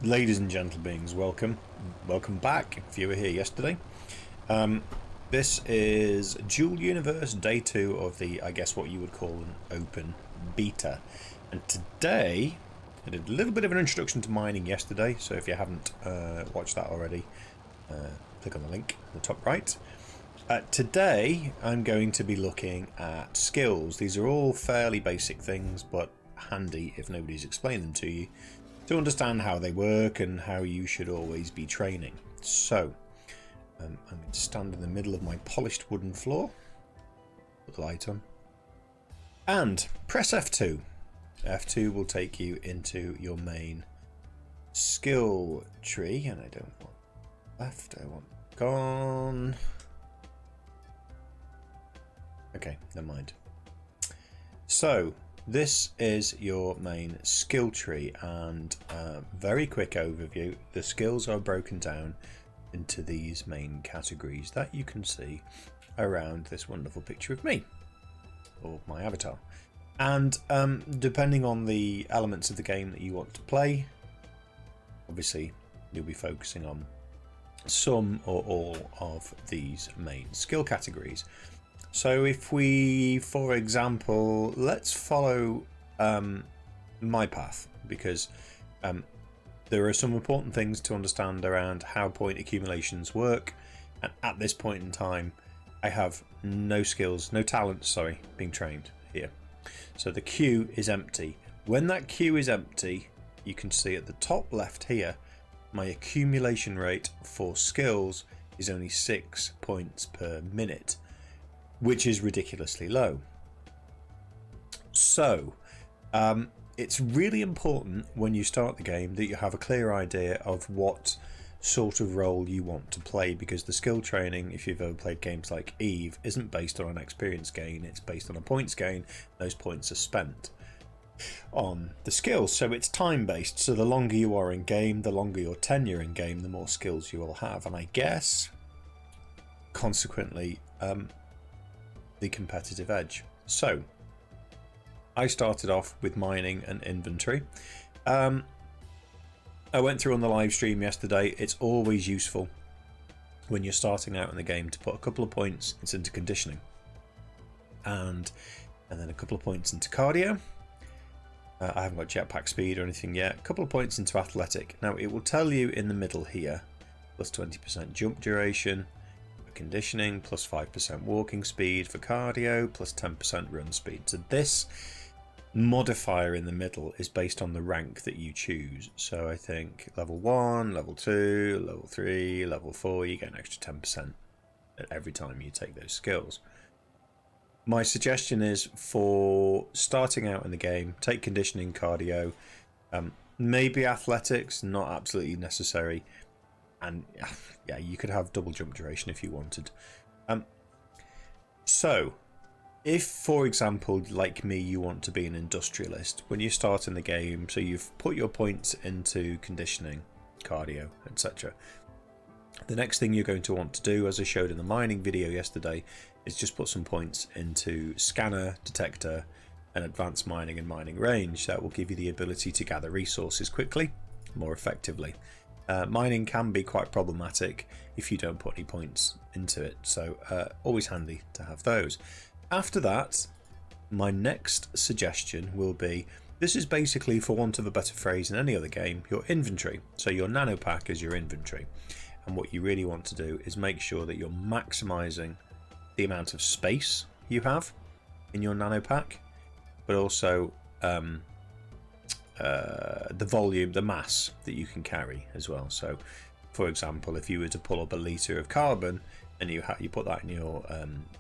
Ladies and gentle beings, welcome back if you were here yesterday. This is Dual Universe Day 2 of the, I guess what you would call an open beta. And today, I did a little bit of an introduction to mining yesterday, so if you haven't watched that already, click on the link in the top right. Today, I'm going to be looking at skills. These are all fairly basic things, but handy if nobody's explained them to you, to understand how they work and how you should always be training. So, I'm going to stand in the middle of my polished wooden floor, put the light on, and press F2. F2 will take you into your main skill tree, and I don't want left, I want gone. Okay, never mind. So, this is your main skill tree, and very quick overview. The skills are broken down into these main categories that you can see around this wonderful picture of me, or my avatar. And depending on the elements of the game that you want to play, obviously you'll be focusing on some or all of these main skill categories. So if we, for example, let's follow my path, because there are some important things to understand around how point accumulations work. And at this point in time, I have no skills, no talents, sorry, being trained here. So the queue is empty. When that queue is empty, you can see at the top left here, my accumulation rate for skills is only 6 points per minute, which is ridiculously low. So it's really important when you start the game that you have a clear idea of what sort of role you want to play, because the skill training, if you've ever played games like Eve, isn't based on an experience gain, it's based on a points gain. Those points are spent on the skills, so it's time based. So the longer you are in game, the longer your tenure in game, the more skills you will have, and I guess consequently the competitive edge. So I started off with mining and inventory. I went through on the live stream yesterday. It's always useful when you're starting out in the game to put a couple of points into conditioning, and then a couple of points into cardio. I haven't got jetpack speed or anything yet. A couple of points into athletic. Now it will tell you in the middle here, plus 20% jump duration for conditioning, plus 5% walking speed for cardio, plus 10% run speed. So this modifier in the middle is based on the rank that you choose. So I think level 1, level 2, level 3, level 4, you get an extra 10% every time you take those skills. My suggestion is, for starting out in the game, take conditioning, cardio, maybe athletics, not absolutely necessary, and yeah, you could have double jump duration if you wanted. So if, for example, like me, you want to be an industrialist, when you start in the game, so you've put your points into conditioning, cardio, etc. The next thing you're going to want to do, as I showed in the mining video yesterday, is just put some points into scanner, detector, and advanced mining and mining range. That will give you the ability to gather resources quickly, more effectively. Mining can be quite problematic if you don't put any points into it, so always handy to have those. After that, my next suggestion will be, this is basically, for want of a better phrase in any other game, your inventory. So your nano pack is your inventory. And what you really want to do is make sure that you're maximizing the amount of space you have in your nano pack, but also the volume, the mass that you can carry as well. So for example, if you were to pull up a litre of carbon and you put that in your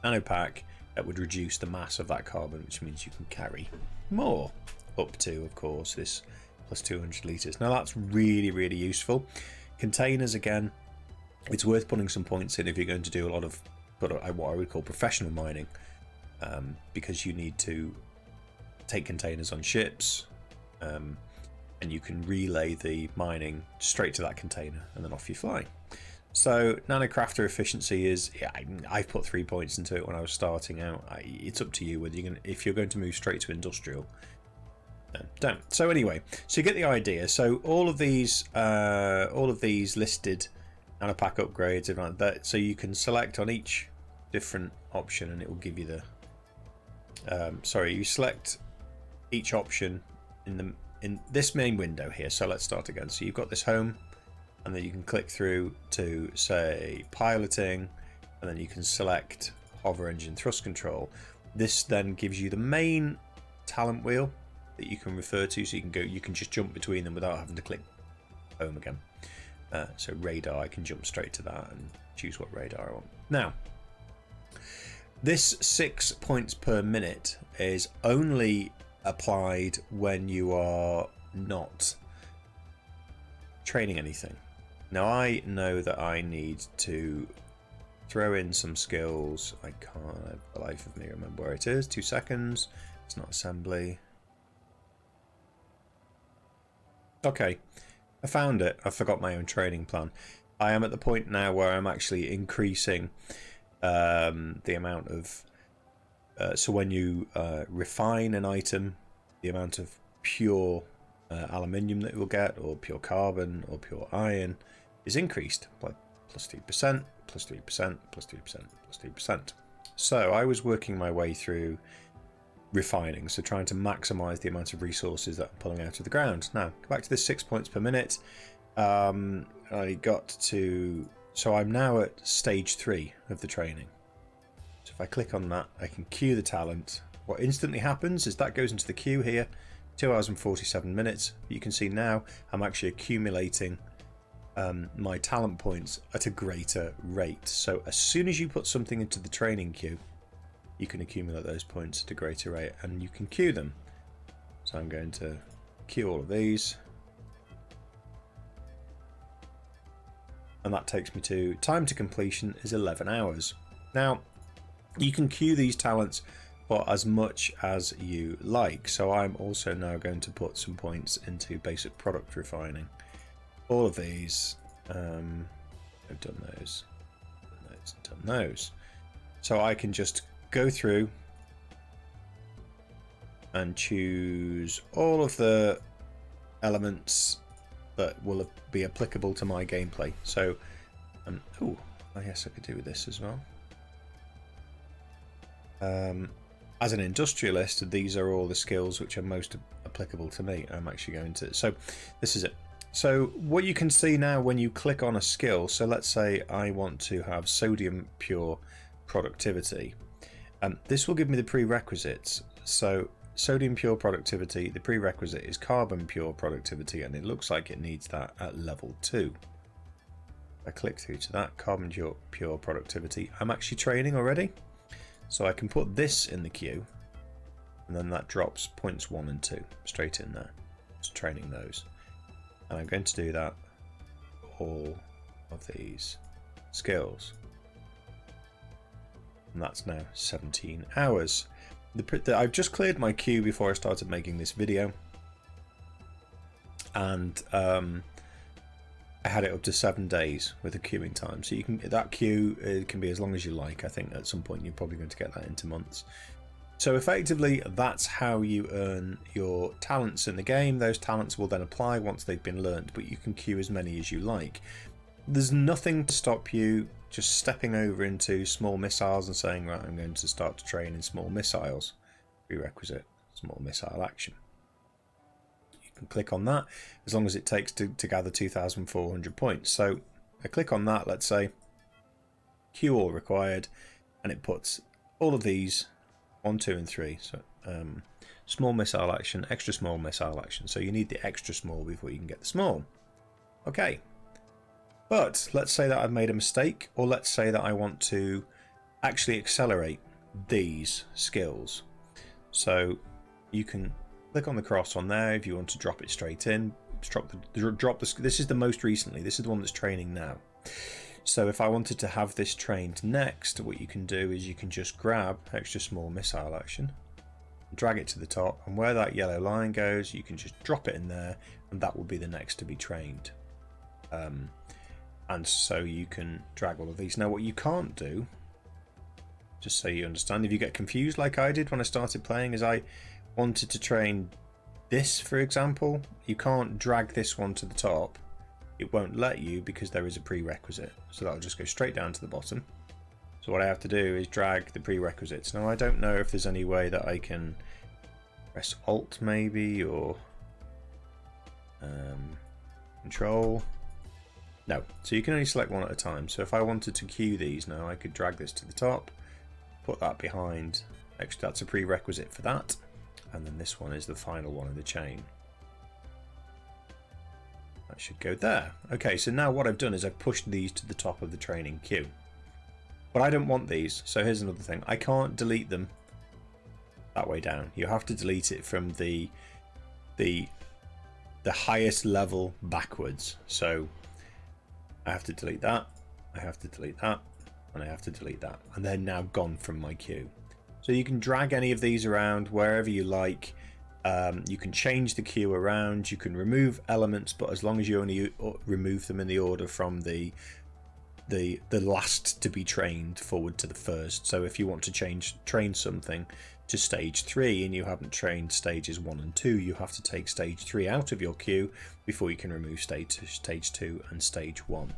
nano pack, that would reduce the mass of that carbon, which means you can carry more, up to, of course, this plus 200 litres. Now that's really, really useful. Containers, again, it's worth putting some points in if you're going to do a lot of what I would call professional mining, because you need to take containers on ships, and you can relay the mining straight to that container and then off you fly. So nanocrafter efficiency is, yeah, I've put 3 points into it when I was starting out. It's up to you whether if you're going to move straight to industrial, No, don't. So anyway, so you get the idea. So all of these listed nanopack upgrades and like that. So you can select on each different option, and it will give you the. You select each option in this main window here. So let's start again. So you've got this home, and then you can click through to say piloting, and then you can select hover engine thrust control. This then gives you the main talent wheel that you can refer to, so you can just jump between them without having to click home again. So radar, I can jump straight to that and choose what radar I want. Now, this 6 points per minute is only applied when you are not training anything. Now I know that I need to throw in some skills. I can't for the life of me remember where it is. 2 seconds. It's not assembly. Okay, I found it. I forgot my own training plan. I am at the point now where I'm actually increasing the amount of so when you refine an item, the amount of pure aluminium that you'll get, or pure carbon, or pure iron, is increased by plus 3%, plus 3%, plus 3%, plus 3%. So I was working my way through refining, so trying to maximize the amount of resources that I'm pulling out of the ground. Now, go back to this 6 points per minute. I got to, so I'm now at stage 3 of the training. So if I click on that, I can queue the talent. What instantly happens is that goes into the queue here, 2 hours and 47 minutes. You can see now I'm actually accumulating my talent points at a greater rate. So as soon as you put something into the training queue, you can accumulate those points at a greater rate, and you can queue them. So I'm going to queue all of these, and that takes me to time to completion is 11 hours. Now you can queue these talents for as much as you like, so I'm also now going to put some points into basic product refining. All of these, I've done those, done those. So I can just go through and choose all of the elements that will be applicable to my gameplay. So, oh, I guess I could do this as well. As an industrialist, these are all the skills which are most applicable to me. I'm actually going to, so this is it. So what you can see now when you click on a skill, so let's say I want to have sodium pure productivity. This will give me the prerequisites. So sodium pure productivity, the prerequisite is carbon pure productivity, and it looks like it needs that at level 2. I click through to that, carbon pure productivity. I'm actually training already, so I can put this in the queue, and then that drops points 1 and 2 straight in there. Just training those, and I'm going to do that for all of these skills. And that's now 17 hours. I've just cleared my queue before I started making this video, and I had it up to 7 days with the queuing time. So you can, that queue, it can be as long as you like. I think at some point you're probably going to get that into months. So effectively, that's how you earn your talents in the game. Those talents will then apply once they've been learnt, but you can queue as many as you like. There's nothing to stop you just stepping over into small missiles and saying, right, I'm going to start to train in small missiles. Prerequisite, small missile action. You can click on that as long as it takes to gather 2,400 points. So I click on that, let's say, queue all required, and it puts all of these 1, 2, and 3. So small missile action, extra small missile action. So you need the extra small before you can get the small. Okay. But let's say that I've made a mistake, or let's say that I want to actually accelerate these skills. So you can click on the cross on there if you want to drop it straight in. This is the most recently. This is the one that's training now. So if I wanted to have this trained next, what you can do is you can just grab extra small missile action, drag it to the top, and where that yellow line goes, you can just drop it in there, and that will be the next to be trained. And so you can drag all of these. Now what you can't do, just so you understand, if you get confused like I did when I started playing, is I wanted to train This, for example, you can't drag this one to the top. It won't let you because there is a prerequisite. So that'll just go straight down to the bottom. So what I have to do is drag the prerequisites. Now I don't know if there's any way that I can press Alt maybe, or Control. No, so you can only select one at a time. So if I wanted to queue these now, I could drag this to the top, put that behind. Actually, that's a prerequisite for that. And then this one is the final one in the chain. That should go there. Okay, so now what I've done is I've pushed these to the top of the training queue. But I don't want these, so here's another thing. I can't delete them that way down. You have to delete it from the highest level backwards. So I have to delete that, I have to delete that, and I have to delete that. And they're now gone from my queue. So you can drag any of these around wherever you like. You can change the queue around. You can remove elements, but as long as you only remove them in the order from the last to be trained forward to the first. So if you want to train something to stage 3 and you haven't trained stages 1 and 2, you have to take stage 3 out of your queue before you can remove stage 2 and stage 1.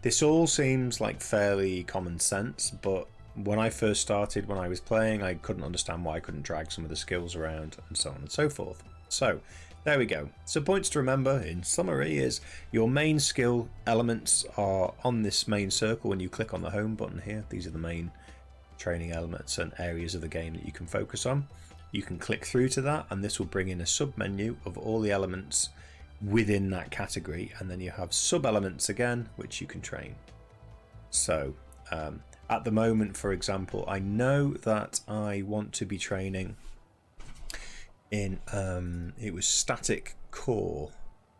This all seems like fairly common sense, but when I first started, when I was playing, I couldn't understand why I couldn't drag some of the skills around and so on and so forth. So there we go. So points to remember in summary is your main skill elements are on this main circle when you click on the home button here. These are the main training elements and areas of the game that you can focus on. You can click through to that and this will bring in a sub menu of all the elements within that category, and then you have sub elements again which you can train. So at the moment, for example, I know that I want to be training in it was static core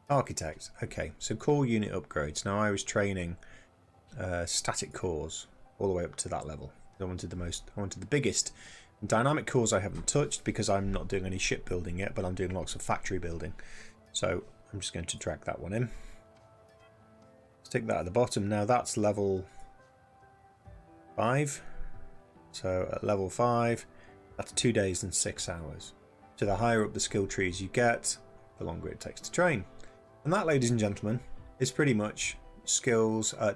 architect. Okay, so core unit upgrades. Now I was training static cores all the way up to that level. I wanted the biggest. Dynamic cores I haven't touched because I'm not doing any shipbuilding yet, but I'm doing lots of factory building. So I'm just going to drag that one in. Stick that at the bottom. Now that's level 5. So at level 5, that's 2 days and 6 hours. So the higher up the skill trees you get, the longer it takes to train. And that, ladies and gentlemen, is pretty much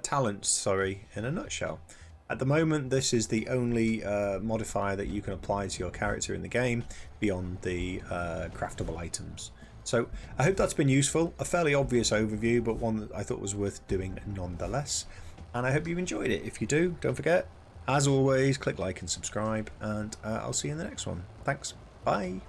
talents, in a nutshell. At the moment, this is the only modifier that you can apply to your character in the game beyond the craftable items. So I hope that's been useful. A fairly obvious overview, but one that I thought was worth doing nonetheless. And I hope you enjoyed it. If you do, don't forget, as always, click like and subscribe, and I'll see you in the next one. Thanks. Bye.